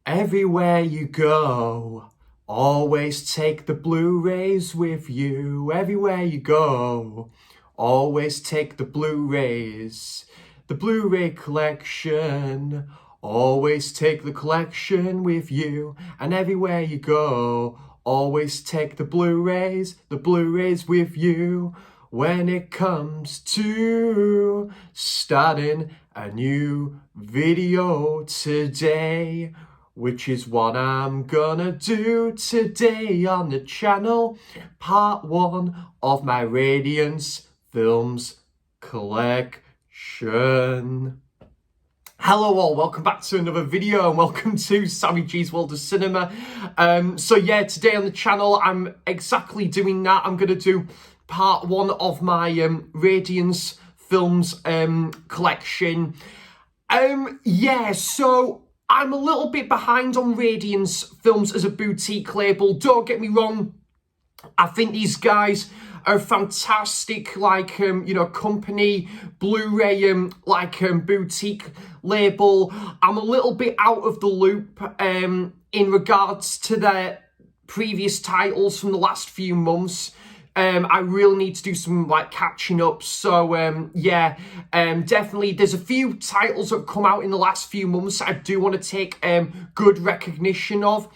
Everywhere you go, always take the Blu-rays with you. Everywhere you go, always take the Blu-rays. The Blu-ray collection, always take the collection with you. And everywhere you go, always take the Blu-rays with you. When it comes to starting a new video today, which is what I'm gonna do today on the channel, part 1 of my Radiance Films collection. Hello all, welcome back to another video and welcome to Sammy G's World of Cinema. So yeah, today on the channel I'm exactly doing that. I'm gonna do part 1 of my Radiance Films collection. Yeah, so I'm a little bit behind on Radiance Films as a boutique label. Don't get me wrong, I think these guys are a fantastic, company, Blu-ray, boutique label. I'm a little bit out of the loop in regards to their previous titles from the last few months. I really need to do some catching up. So definitely there's a few titles that have come out in the last few months I do want to take good recognition of.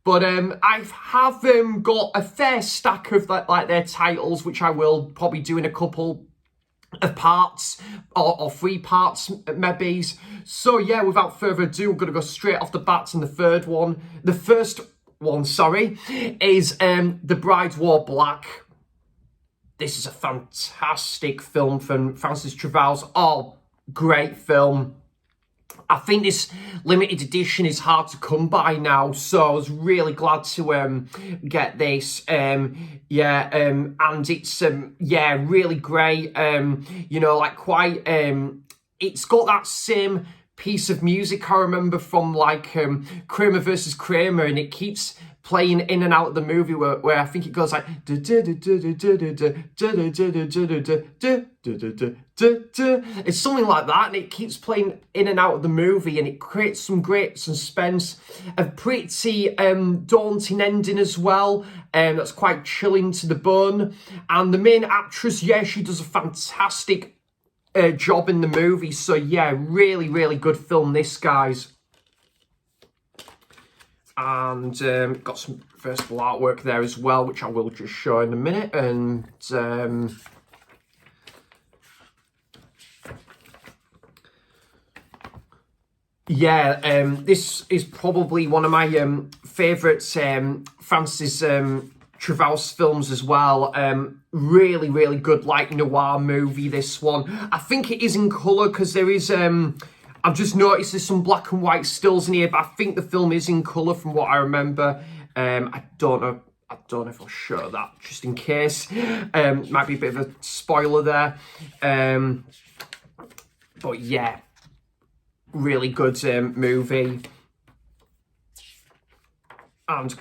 But I have got a fair stack of their titles, which I will probably do in a couple of parts or 3 parts maybe. So yeah, without further ado, I'm going to go straight off the bat to the first one, is The Bride Wore Black. This is a fantastic film from Francis Trevelyan's. Oh, great film. I think this limited edition is hard to come by now, so I was really glad to get this. And it's really great. It's got that same piece of music I remember from Kramer versus Kramer, and it keeps playing in and out of the movie where I think it goes like it's something like that, and it keeps playing in and out of the movie, and it creates some great suspense, a pretty daunting ending as well, that's quite chilling to the bone. And the main actress, yeah, she does a fantastic job in the movie. So yeah, really good film this, guys. And got some versatile artwork there as well, which I will just show in a minute. And this is probably one of my favourite Francis Trevelyan's films as well. Really good noir movie, this one. I think it is in colour because there is I've just noticed there's some black and white stills in here, but I think the film is in colour from what I remember. I don't know if I'll show that, just in case. Might be a bit of a spoiler there. But yeah, really good movie. And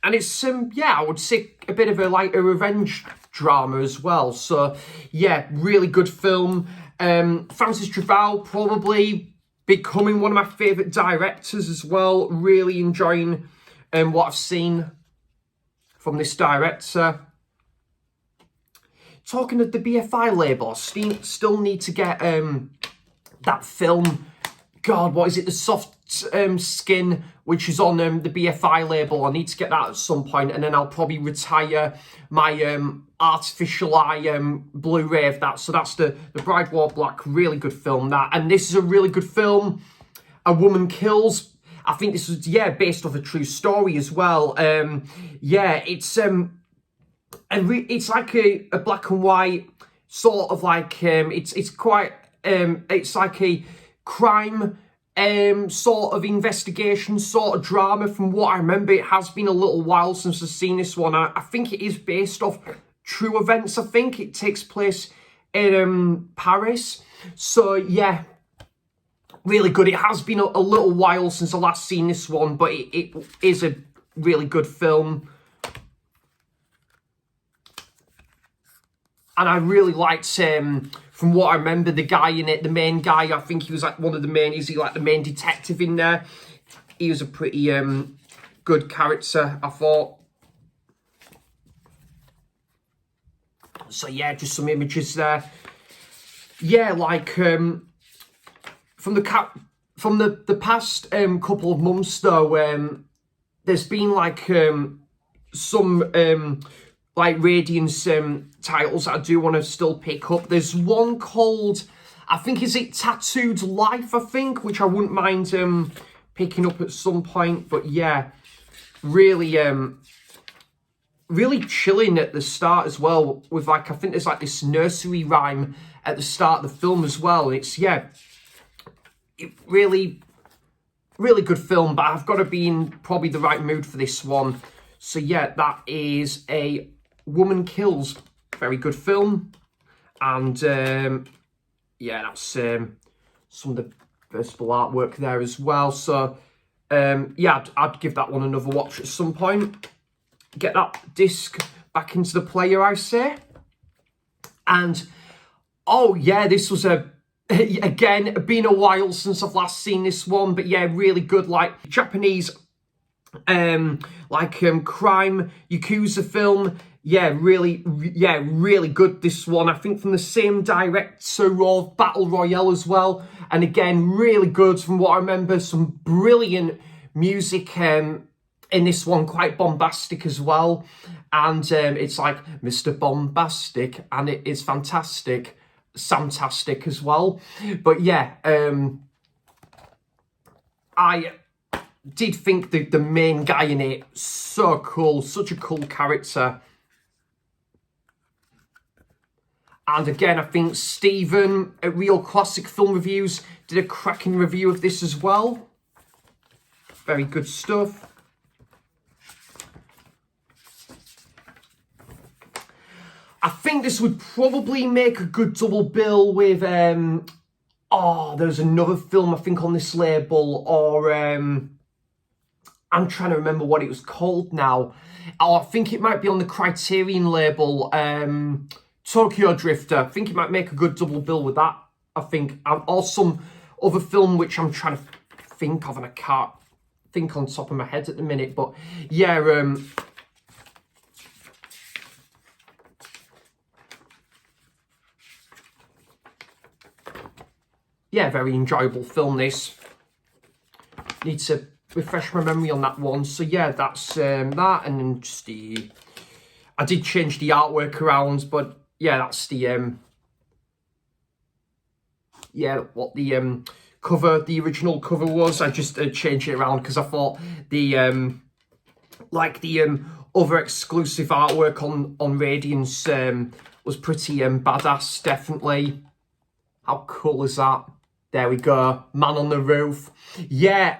it's I would say a bit of a revenge drama as well. So yeah, really good film. Francis Trevelyan probably becoming one of my favourite directors as well. Really enjoying what I've seen from this director. Talking of the BFI label, I still need to get that film. God, what is it? The Soft Skin, which is on the BFI label. I need to get that at some point, and then I'll probably retire my Artificial Eye Blu-ray of that. So that's the Bride Wore Black. Really good film, that. And this is a really good film. A Woman Kills. I think this was based off a true story as well. It's it's like a black and white sort of it's quite it's like a crime sort of investigation, sort of drama. From what I remember, it has been a little while since I've seen this one. I think it is based off true events. I think it takes place in Paris. So yeah, really good. It has been a little while since I last seen this one, but it is a really good film. And I really liked, from what I remember, the guy in it, the main guy, I think he was one of the main, is he the main detective in there? he was a pretty good character, I thought. So yeah, just some images there. Yeah, like from the past couple of months though, there's been like some like Radiance titles that I do want to still pick up. There's one called, I think, is it Tattooed Life, I think, which I wouldn't mind picking up at some point. But yeah, really really chilling at the start as well, with like, I think there's like this nursery rhyme at the start of the film as well. It's, yeah, really good film, but I've got to be in probably the right mood for this one. So yeah, that is A Woman Kills. Very good film. And yeah, that's some of the versatile artwork there as well. So yeah, I'd give that one another watch at some point. Get that disc back into the player, I say. And oh yeah, this was again, been a while since I've last seen this one, but yeah, really good, like Japanese crime Yakuza film. Yeah, really good, this one. I think from the same director of Battle Royale as well. And again, really good from what I remember. Some brilliant music in this one, quite bombastic as well. And it's like Mr. Bombastic, and it is fantastic. Samtastic as well. But yeah, I did think the main guy in it, so cool, such a cool character. And again, I think Stephen at Real Classic Film Reviews did a cracking review of this as well. Very good stuff. I think this would probably make a good double bill with, there's another film I think on this label, or I'm trying to remember what it was called now. Oh, I think it might be on the Criterion label, Tokyo Drifter. I think it might make a good double bill with that, I think. Or some other film which I'm trying to think of and I can't think on top of my head at the minute. But yeah, yeah, very enjoyable film, this. Need to refresh my memory on that one. So yeah, that's that, and then just the... I did change the artwork around, but yeah, that's the... yeah, what the cover, the original cover was. I just changed it around because I thought the... like the other exclusive artwork on Radiance was pretty badass, definitely. How cool is that? There we go. Man on the Roof. Yeah,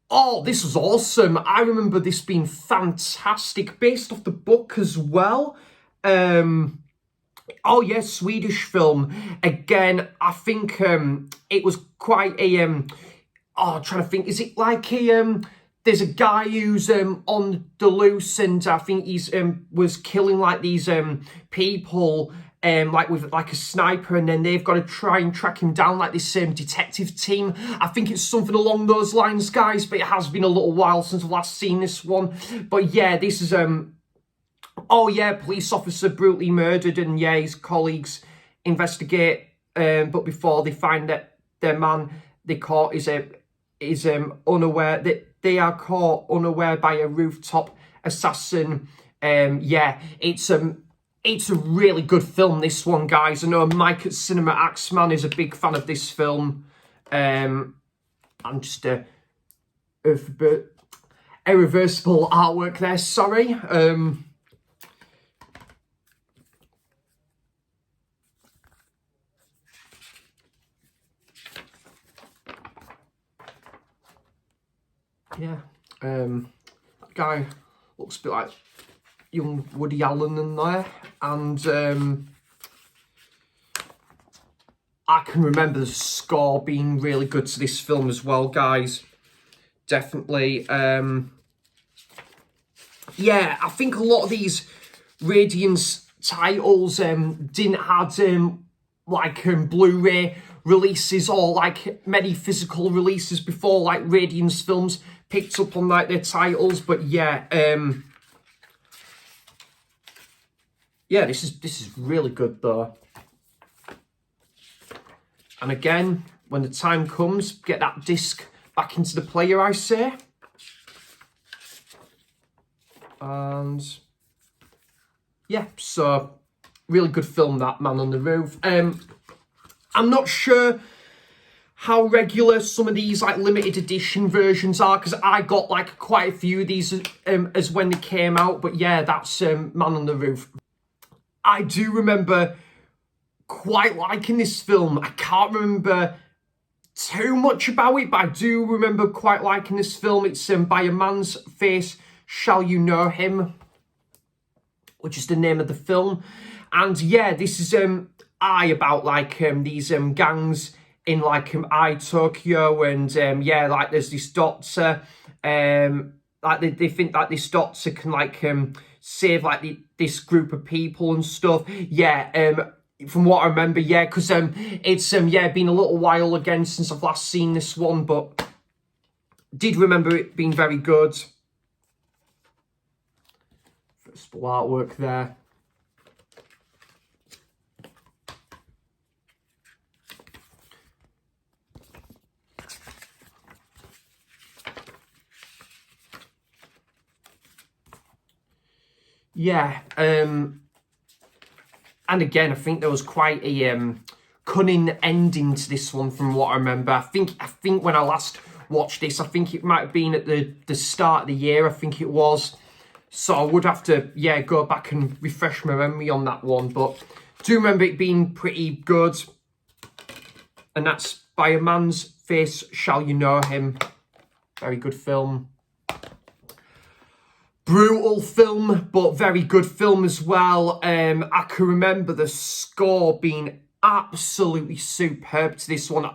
oh, this was awesome. I remember this being fantastic, based off the book as well. Oh, yeah, Swedish film. Again, I think it was quite a... I'm trying to think. Is it like a... there's a guy who's on the loose, and I think he's was killing like these people... like with like a sniper, and then they've got to try and track him down, like this detective team. I think it's something along those lines, guys, but it has been a little while since I've last seen this one. But yeah, this is oh yeah, police officer brutally murdered, and yeah, his colleagues investigate, but before they find that their man they caught is unaware, that they are caught unaware by a rooftop assassin. Yeah, it's a really good film, this one, guys. I know Mike at Cinema Axeman is a big fan of this film. And just a irreversible artwork there, sorry. Yeah, that guy looks a bit like young Woody Allen in there, and I can remember the score being really good to this film as well, guys. Definitely. Yeah, I think a lot of these Radiance titles didn't have like Blu-ray releases or like many physical releases before, like Radiance Films picked up on like their titles. But yeah, yeah, this is really good though. And again, when the time comes, get that disc back into the player, I say. And yeah, so really good film, that Man on the Roof. I'm not sure how regular some of these like limited edition versions are, because I got like quite a few of these as when they came out. But yeah, that's Man on the Roof. I do remember quite liking this film. I can't remember too much about it, but I do remember quite liking this film. It's By a Man's Face Shall You Know Him, which is the name of the film. And yeah, this is about like these gangs in like I Tokyo, and yeah, like there's this doctor, like they think that this doctor can like save like this group of people and stuff. Yeah, from what I remember, yeah, because it's yeah been a little while again since I've last seen this one, but did remember it being very good. First artwork there. Yeah, and again, I think there was quite a cunning ending to this one from what I remember. I think when I last watched this, I think it might have been at the start of the year, I think it was. So I would have to, yeah, go back and refresh my memory on that one. But I do remember it being pretty good. And that's By a Man's Face Shall You Know Him. Very good film. Brutal film, but very good film as well. I can remember the score being absolutely superb to this one.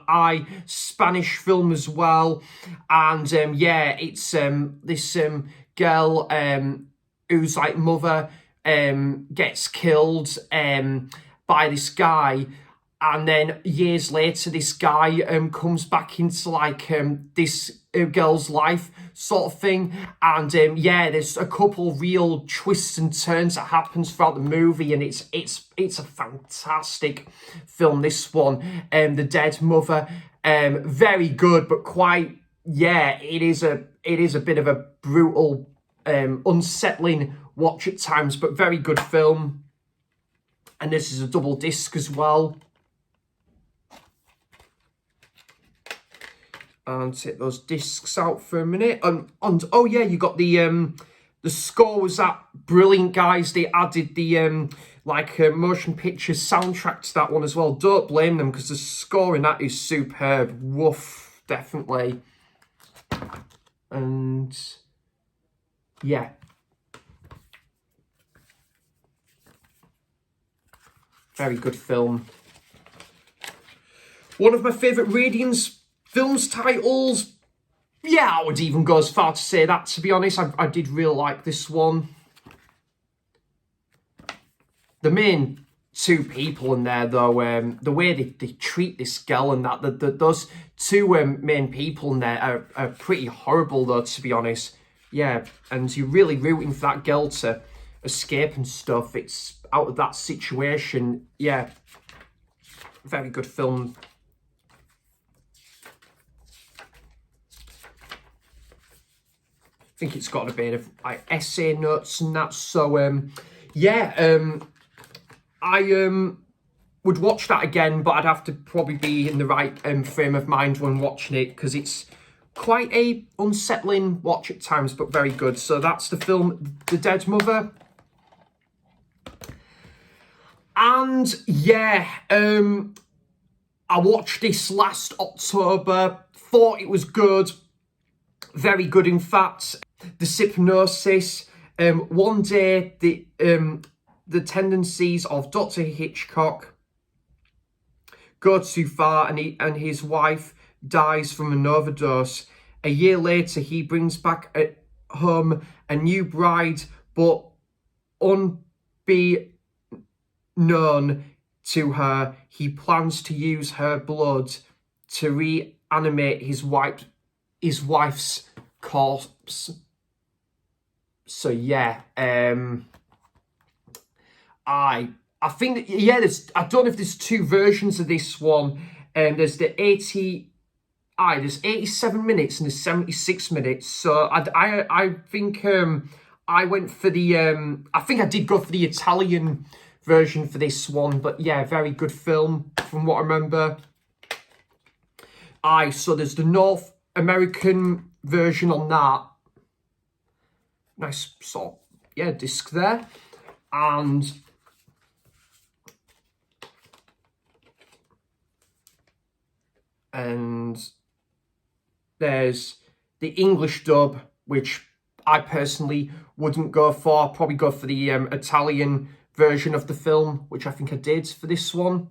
Spanish film as well. And yeah, it's this girl whose like mother gets killed by this guy, and then years later this guy comes back into like this girl's life sort of thing. And yeah, there's a couple real twists and turns that happens throughout the movie, and it's a fantastic film, this one. The Dead Mother, very good, but quite, yeah, it is a bit of a brutal, unsettling watch at times, but very good film. And this is a double disc as well. And take those discs out for a minute. And oh yeah, you got the score was that brilliant, guys. They added the motion picture soundtrack to that one as well. Don't blame them, because the score in that is superb. Woof, definitely. And yeah, very good film. One of my favourite Radiance Films titles. Yeah, I would even go as far to say that, to be honest. I did really like this one. The main two people in there, though, the way they treat this girl and that, those two main people in there are pretty horrible, though, to be honest. Yeah, and you're really rooting for that girl to escape and stuff. It's out of that situation. Yeah, very good film. I think it's got a bit of like essay notes and that. So yeah, I would watch that again, but I'd have to probably be in the right frame of mind when watching it, because it's quite a unsettling watch at times, but very good. So that's the film The Dead Mother. And yeah, I watched this last October, thought it was good, very good in fact. The Hypnosis. One day, the tendencies of Dr. Hitchcock go too far, and his wife dies from an overdose. A year later, he brings back at home a new bride, but unbeknown to her. He plans to use her blood to reanimate his wife's corpse. So yeah, I think that, yeah, I don't know if there's two versions of this one. There's the 87 minutes and there's 76 minutes. So I think I went for the I think I did go for the Italian version for this one, but yeah, very good film from what I remember. So there's the North American version on that. Nice sort of, yeah, disc there. And there's the English dub, which I personally wouldn't go for. I'd probably go for the Italian version of the film, which I think I did for this one.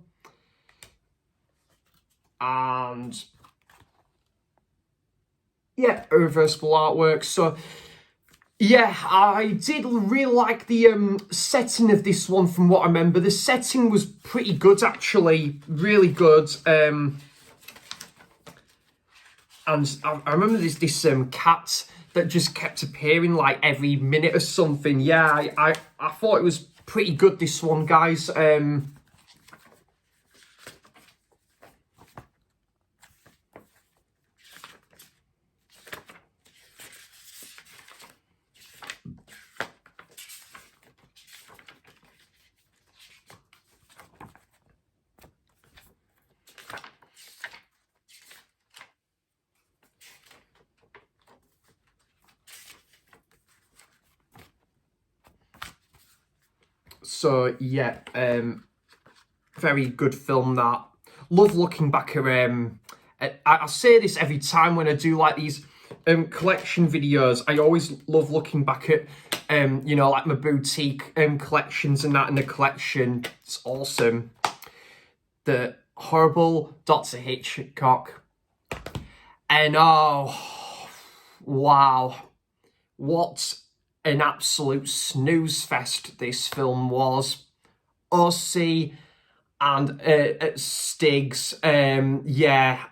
And yeah, reversible artwork. So yeah, I did really like the setting of this one from what I remember. The setting was pretty good, actually. Really good. And I remember this cat that just kept appearing like every minute or something. Yeah, I thought it was pretty good, this one, guys. So yeah, very good film. That love looking back at. I say this every time when I do like these collection videos. I always love looking back at you know, like my boutique collections and that in the collection. It's awesome. The horrible Dr. Hitchcock, and oh wow, what an absolute snooze fest this film was. OC and Stiggs, yeah,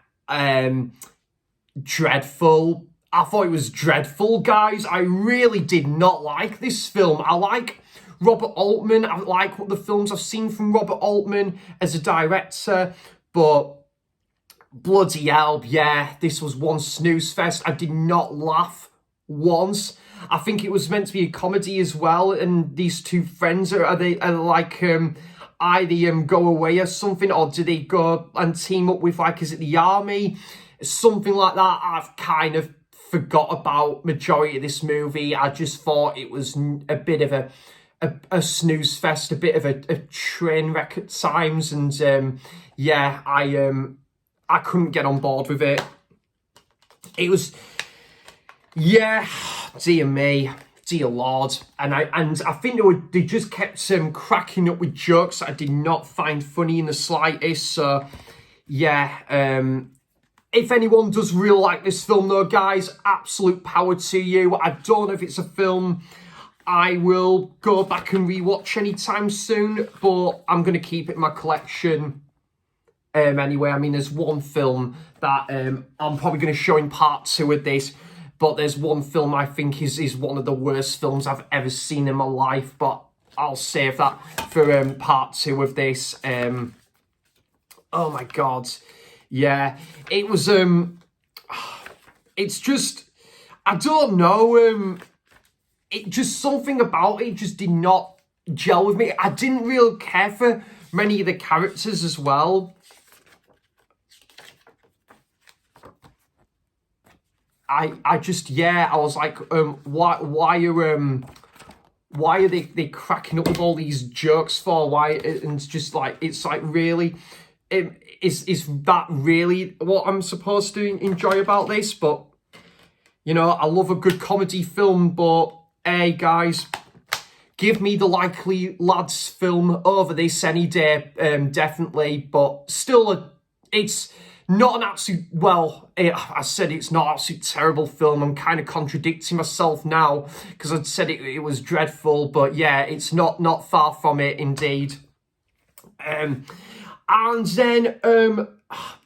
dreadful. I thought it was dreadful, guys. I really did not like this film. I like Robert Altman. I like what the films I've seen from Robert Altman as a director, but bloody hell, yeah, this was one snooze fest. I did not laugh once. I think it was meant to be a comedy as well, and these two friends are like either go away or something, or do they go and team up with, like, is it the army, something like that? I've kind of forgot about majority of this movie. I just thought it was a bit of a snooze fest, a bit of a train wreck at times, and yeah, I couldn't get on board with it. It was, yeah, dear me, dear Lord. And I think they just kept cracking up with jokes that I did not find funny in the slightest. So yeah, if anyone does really like this film though, guys, absolute power to you. I don't know if it's a film I will go back and rewatch anytime soon, but I'm going to keep it in my collection anyway. I mean, there's one film that I'm probably going to show in part 2 of this, but there's one film I think is one of the worst films I've ever seen in my life, but I'll save that for part 2 of this. Oh my God. Yeah, it was, it's just, I don't know, it just, something about it just did not gel with me. I didn't really care for many of the characters as well. I just, yeah, I was like, why are they cracking up with all these jokes for? Why? And it's just like, it's like, really, is that really what I'm supposed to enjoy about this? But, you know, I love a good comedy film, but hey, guys, give me the Likely Lads film over this any day, definitely. But still, it's not an absolute, well, I said it's not an absolute terrible film. I'm kind of contradicting myself now because I'd said it was dreadful. But yeah, it's not far from it, indeed. And then,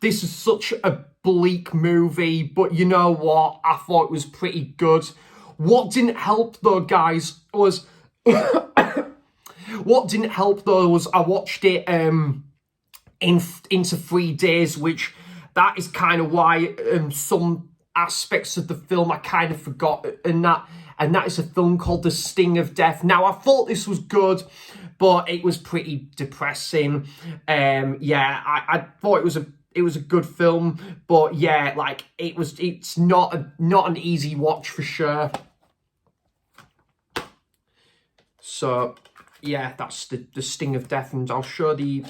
this is such a bleak movie, but you know what? I thought it was pretty good. What didn't help though, guys, was... What didn't help though was I watched it into 3 days, which that is kind of why some aspects of the film I kind of forgot, and that is a film called The Sting of Death. Now, I thought this was good, but it was pretty depressing. Yeah, I thought it was a good film, but yeah, like it's not an easy watch for sure. So yeah, that's the Sting of Death, and I'll show the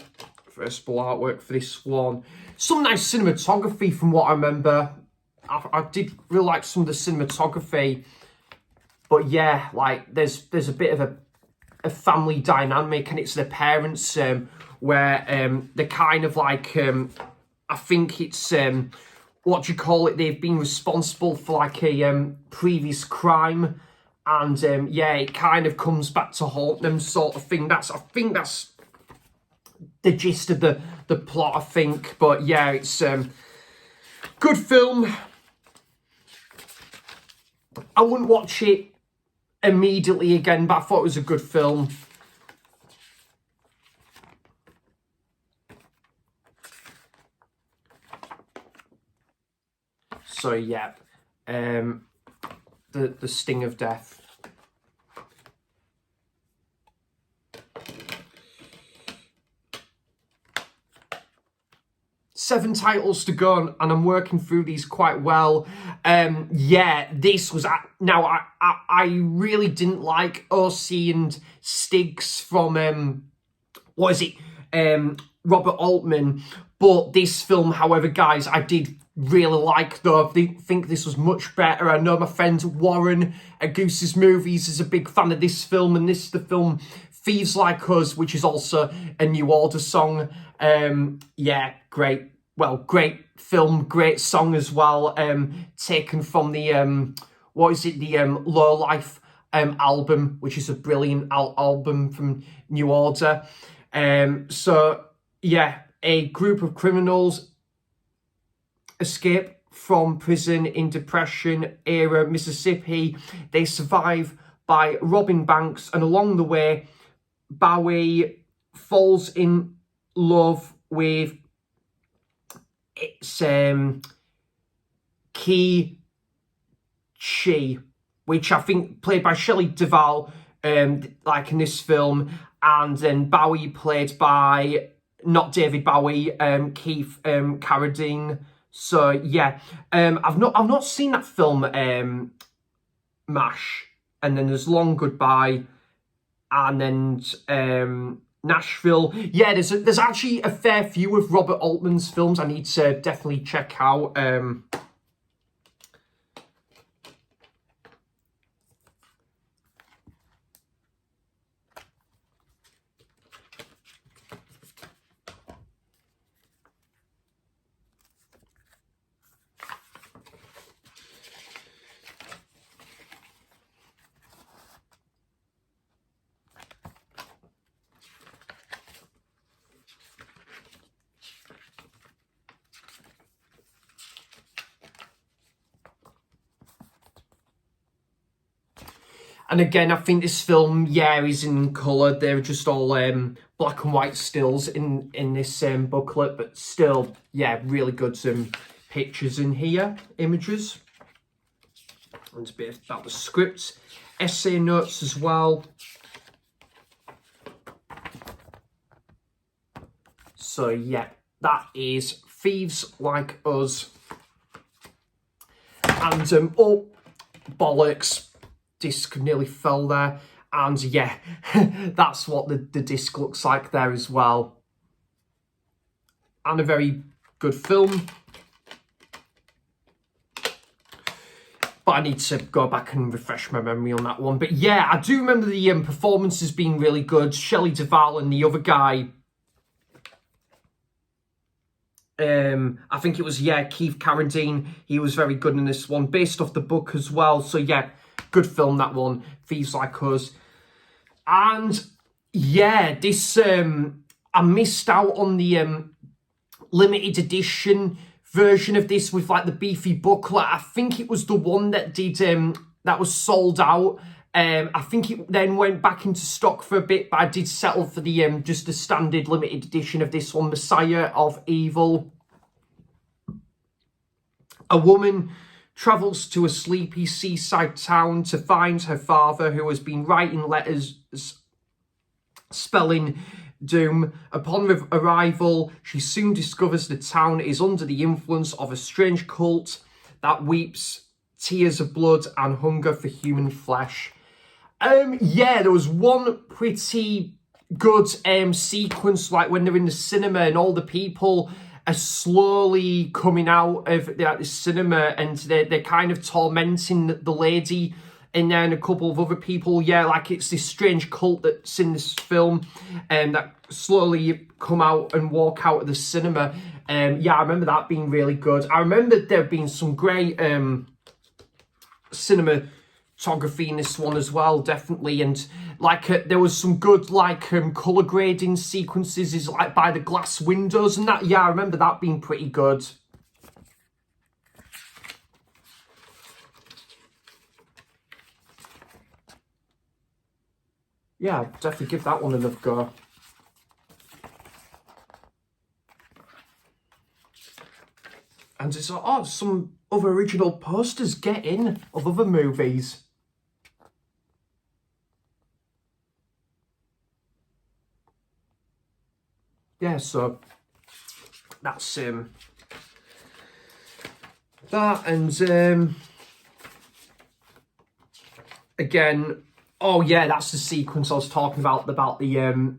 first full artwork for this one. Some nice cinematography from what I remember. I did really like some of the cinematography, but yeah, like there's a bit of a family dynamic, and it's the parents where they're kind of like I think it's what do you call it? They've been responsible for like a previous crime, and yeah, it kind of comes back to haunt them, sort of thing. I think that's the gist of the plot, I think. But yeah, it's good film. I wouldn't watch it immediately again, but I thought it was a good film. So yeah, the Sting of Death. Seven titles to go, and I'm working through these quite well. Yeah, this was... Now, I really didn't like OC and Stiggs from... what is it? Robert Altman. But this film, however, guys, I did really like, though. I think this was much better. I know my friend Warren at Goose's Movies is a big fan of this film, and this is the film Thieves Like Us, which is also a New Order song. Yeah, great. Well, great film, great song as well, taken from the, what is it, the Low Life album, which is a brilliant album from New Order. So, yeah, a group of criminals escape from prison in Depression-era Mississippi. They survive by robbing banks, and along the way, Bowie falls in love with Key Chi, which I think played by Shelley Duvall, like in this film, and then Bowie played by not David Bowie, Keith Carradine. So yeah, I've not seen that film, MASH, and then there's Long Goodbye, and then Nashville. Yeah, there's actually a fair few of Robert Altman's films I need to definitely check out. And again, I think this film, yeah, is in colour. They're just all black and white stills in this booklet, but still, yeah, really good pictures in here, images. And a bit about the script, essay notes as well. So yeah, that is Thieves Like Us. And oh, bollocks. Disc nearly fell there, and yeah, that's what the disc looks like there as well. And a very good film, but I need to go back and refresh my memory on that one. But yeah, I do remember the performances being really good. Shelley Duvall and the other guy, I think it was, yeah, Keith Carradine. He was very good in this one, based off the book as well. So yeah, good film, that one, Thieves Like Us. And yeah, this, I missed out on the limited edition version of this with like the beefy booklet. I think it was the one that did that was sold out. I think it then went back into stock for a bit, but I did settle for the just the standard limited edition of this one, Messiah of Evil. A woman travels to a sleepy seaside town to find her father, who has been writing letters spelling doom. Upon arrival, she soon discovers the town is under the influence of a strange cult that weeps tears of blood and hunger for human flesh. Yeah, there was one pretty good sequence, like when they're in the cinema and all the people are slowly coming out of the cinema and they're kind of tormenting the lady in there and a couple of other people. Yeah, like it's this strange cult that's in this film that slowly come out and walk out of the cinema. Yeah, I remember that being really good. I remember there being some great cinematography in this one as well, definitely. And like there was some good like color grading sequences is like by the glass windows and that. Yeah, I remember that being pretty good. Yeah, definitely give that one another go. And it's like, some other original posters get in of other movies. Yeah, so that's that, and again, oh yeah, that's the sequence I was talking about the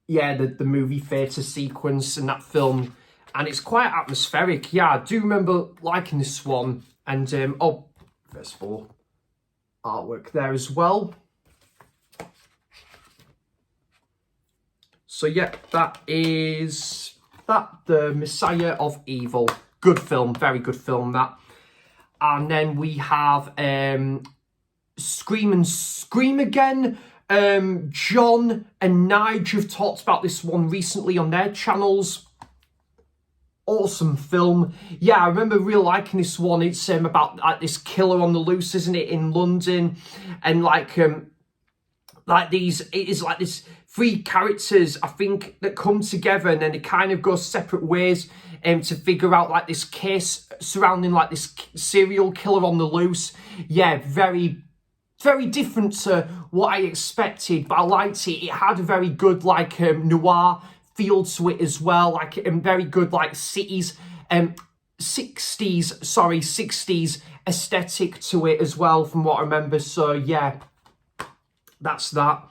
yeah, the movie theatre sequence in that film. And it's quite atmospheric. Yeah, I do remember liking this one. And, oh, first of all, artwork there as well. So, yeah, that is the Messiah of Evil. Good film, very good film, that. And then we have Scream and Scream Again. John and Nige have talked about this one recently on their channels. Awesome film. Yeah, I remember really liking this one. It's about like this killer on the loose, isn't it, in London, and like these, it is like this three characters, I think, that come together and then they kind of go separate ways to figure out like this case surrounding like this serial killer on the loose. Yeah, very different to what I expected, but I liked it. It had a very good like noir feel to it as well, like very good like 60s aesthetic to it as well, from what I remember. So yeah, that's that.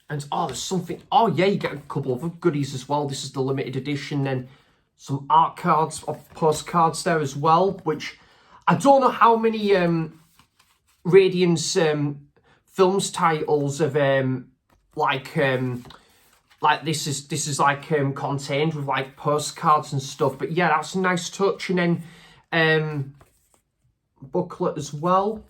And oh, there's something, oh yeah, you get a couple of goodies as well. This is the limited edition, then some art cards or postcards there as well, which I don't know how many Radiance Films titles of like this is like contained with like postcards and stuff. But yeah, that's a nice touch. And then booklet as well.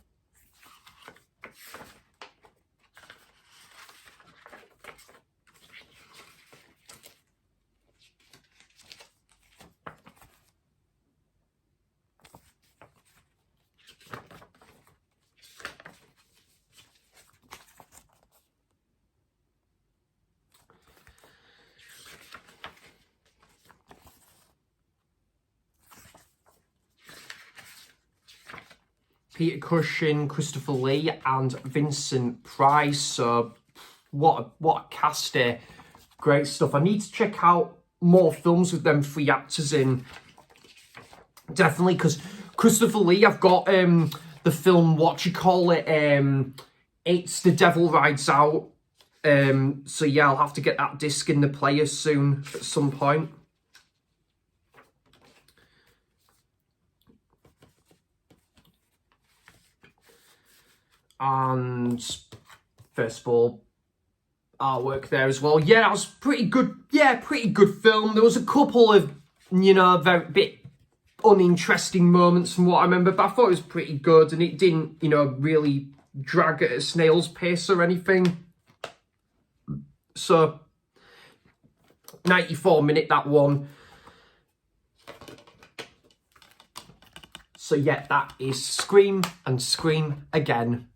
Peter Cushing, Christopher Lee, and Vincent Price. So what a cast here. Great stuff. I need to check out more films with them three actors in. Definitely, because Christopher Lee, I've got the film, what you call it, It's The Devil Rides Out. So yeah, I'll have to get that disc in the player soon at some point. And first of all, artwork there as well. Yeah, that was pretty good. Yeah, pretty good film. There was a couple of, you know, very bit uninteresting moments from what I remember, but I thought it was pretty good, and it didn't, you know, really drag at a snail's pace or anything. So 94-minute, that one. So yeah, that is Scream and Scream again.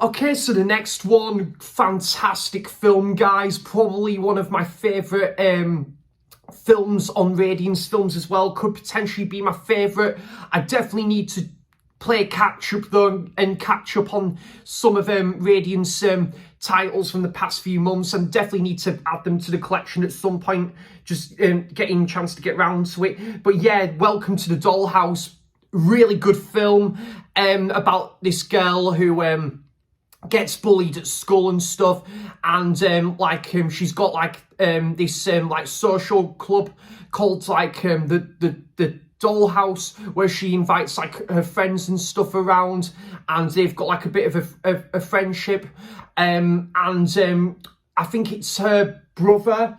Okay, so the next one, fantastic film, guys. Probably one of my favourite films on Radiance Films as well. Could potentially be my favourite. I definitely need to play catch up though and catch up on some of Radiance titles from the past few months, and definitely need to add them to the collection at some point, just getting a chance to get round to it. But yeah, Welcome to the Dollhouse, really good film about this girl who gets bullied at school and stuff, and she's got like this like social club called like the Dollhouse, where she invites like her friends and stuff around, and they've got like a bit of a friendship, and I think it's her brother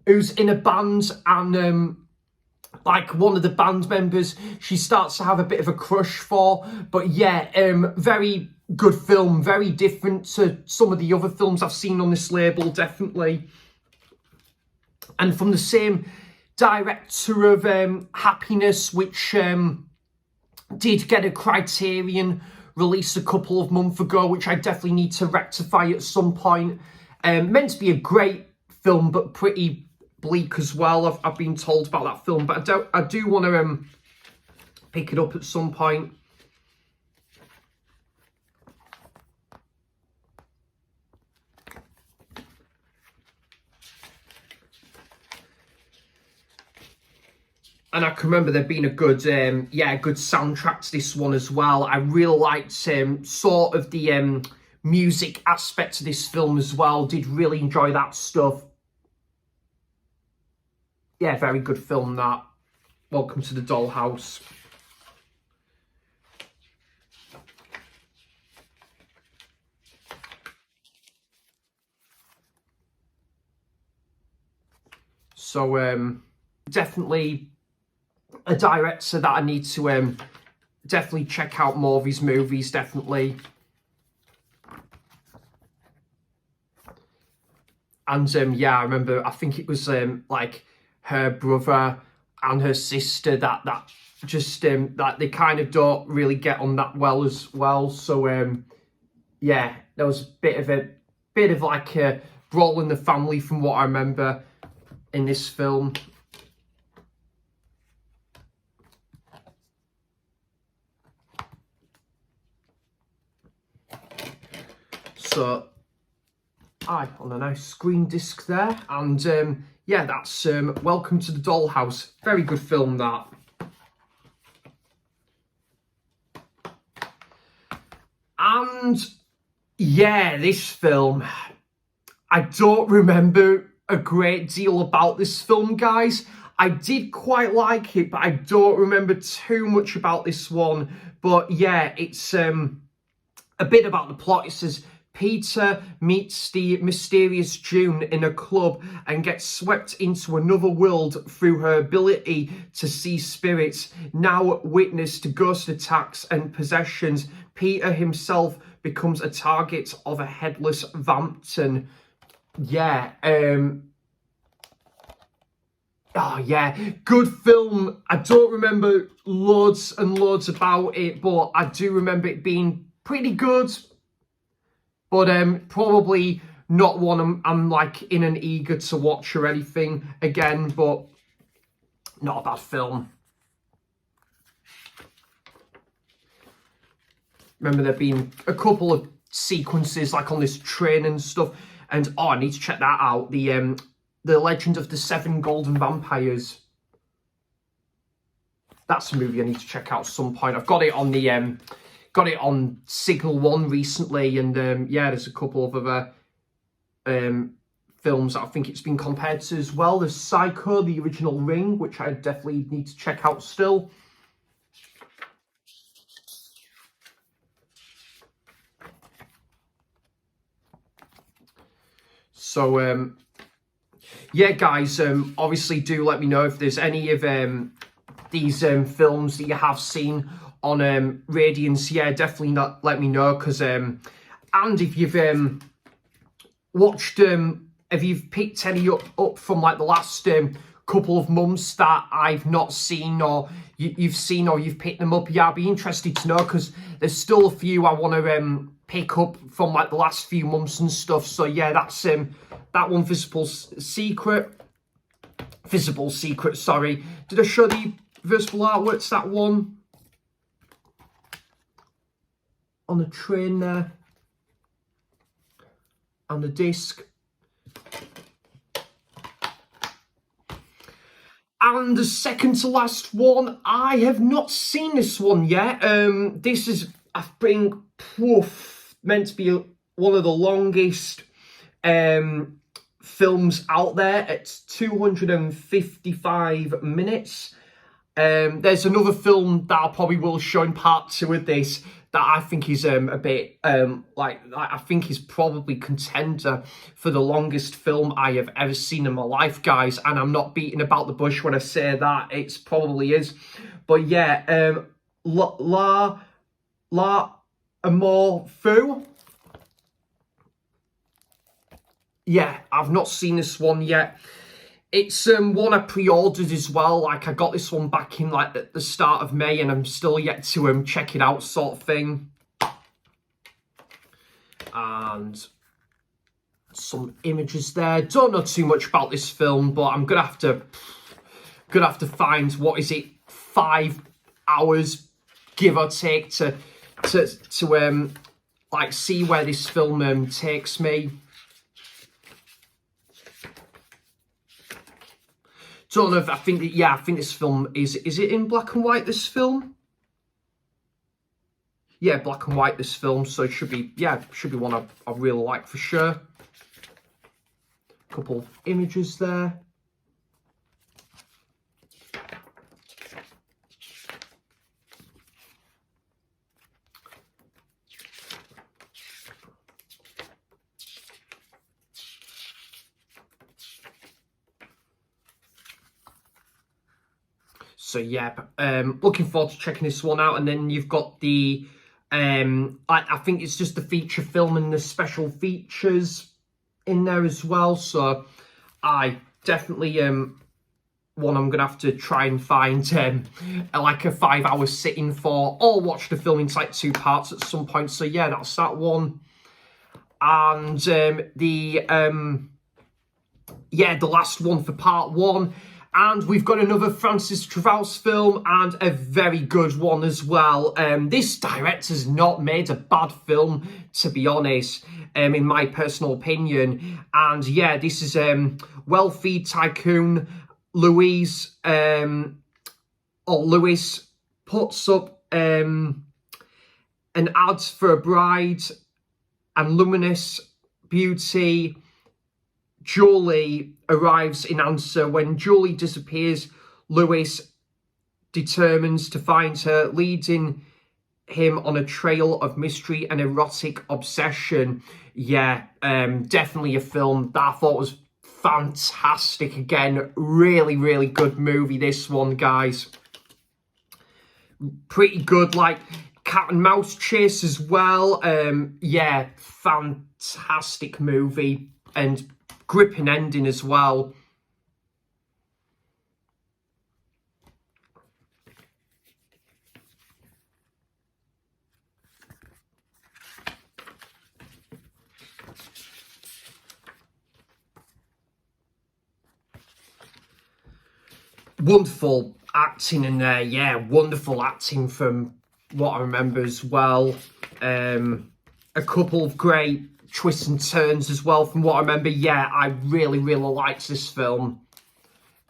who's in a band, and like one of the band members she starts to have a bit of a crush for. But yeah, very good film, very different to some of the other films I've seen on this label, definitely. And from the same director of Happiness, which did get a Criterion release a couple of months ago, which I definitely need to rectify at some point. Meant to be a great film, but pretty bleak as well. I've been told about that film, but I do want to pick it up at some point. And I can remember there being a good, good soundtrack to this one as well. I really liked sort of the music aspect of this film as well. Did really enjoy that stuff. Yeah, very good film, that. Welcome to the Dollhouse. So, definitely a director that I need to definitely check out more of his movies, definitely. And yeah, I remember, I think it was like her brother and her sister that just that they kind of don't really get on that well as well. So yeah, there was a bit of like a brawl in the family from what I remember in this film. So, on a nice screen disc there, and yeah, that's Welcome to the Dollhouse. Very good film, that. And yeah, this film, I don't remember a great deal about this film, guys. I did quite like it, but I don't remember too much about this one. But yeah, it's a bit about the plot. It says Peter meets the mysterious June in a club and gets swept into another world through her ability to see spirits. Now witness to ghost attacks and possessions, Peter himself becomes a target of a headless vampton. Yeah, oh yeah, good film. I don't remember loads and loads about it, but I do remember it being pretty good. But probably not one I'm like in and eager to watch or anything again, but not a bad film. Remember there being a couple of sequences like on this train and stuff, and oh, I need to check that out. The Legend of the Seven Golden Vampires. That's a movie I need to check out at some point. I've got it on the got it on Signal One recently, and yeah, there's a couple of other films that I think it's been compared to as well. There's Psycho, the original Ring, which I definitely need to check out still. So yeah, guys, obviously do let me know if there's any of these films that you have seen on Radiance, yeah, definitely not let me know, because and if you've watched if you've picked any up from like the last couple of months that I've not seen, or you've seen, or you've picked them up, yeah, I'd be interested to know, because there's still a few I want to pick up from like the last few months and stuff. So yeah, that's that one, Visible Secret, sorry. Did I show the visible artworks, that one on the train there, and the disc? And the second to last one, I have not seen this one yet. This is, I think, meant to be one of the longest films out there. It's 255 minutes. There's another film that I probably will show in part 2 of this that I think is a bit I think is probably contender for the longest film I have ever seen in my life, guys. And I'm not beating about the bush when I say that, it probably is. But yeah, La Amour Fou. Yeah, I've not seen this one yet. It's one I pre-ordered as well. Like, I got this one back in like at the start of May, and I'm still yet to check it out, sort of thing. And some images there. Don't know too much about this film, but I'm gonna have to find, what is it, 5 hours, give or take, to like see where this film takes me. Don't know if, I think this film is it in black and white, this film? Yeah, black and white, this film, so it should be one I really like for sure. Couple of images there. So yeah, looking forward to checking this one out. And then you've got the, I think it's just the feature film and the special features in there as well. So I definitely one I'm gonna have to try and find like a 5-hour sitting for, or watch the film in like 2 parts at some point. So yeah, that's that one. And the last one for part 1. And we've got another Francis Travaus film, and a very good one as well. This director's not made a bad film, to be honest, in my personal opinion. And yeah, this is wealthy tycoon Louis puts up an ad for a bride, and luminous beauty Julie arrives in answer. When Julie disappears, Louis determines to find her, leading him on a trail of mystery and erotic obsession. Yeah, definitely a film that I thought was fantastic. Again, really, really good movie, this one, guys. Pretty good, like cat and mouse chase as well. Yeah, fantastic movie, and gripping ending as well. Wonderful acting in there, yeah, wonderful acting from what I remember as well. A couple of great twists and turns as well from what I remember. Yeah, I really, really liked this film.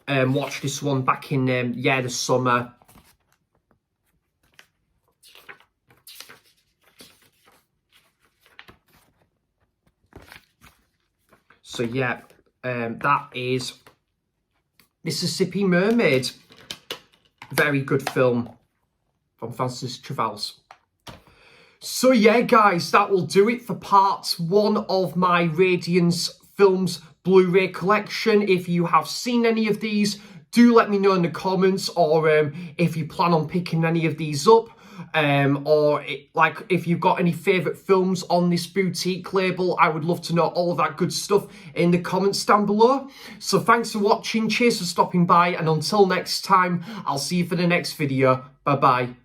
Watched this one back in, the summer. So yeah, that is Mississippi Mermaid. Very good film from Francis Travaus. So yeah, guys, that will do it for part 1 of my Radiance Films Blu-ray collection. If you have seen any of these, do let me know in the comments, or if you plan on picking any of these up. or like if you've got any favourite films on this boutique label. I would love to know all of that good stuff in the comments down below. So thanks for watching, cheers for stopping by, and until next time, I'll see you for the next video. Bye bye.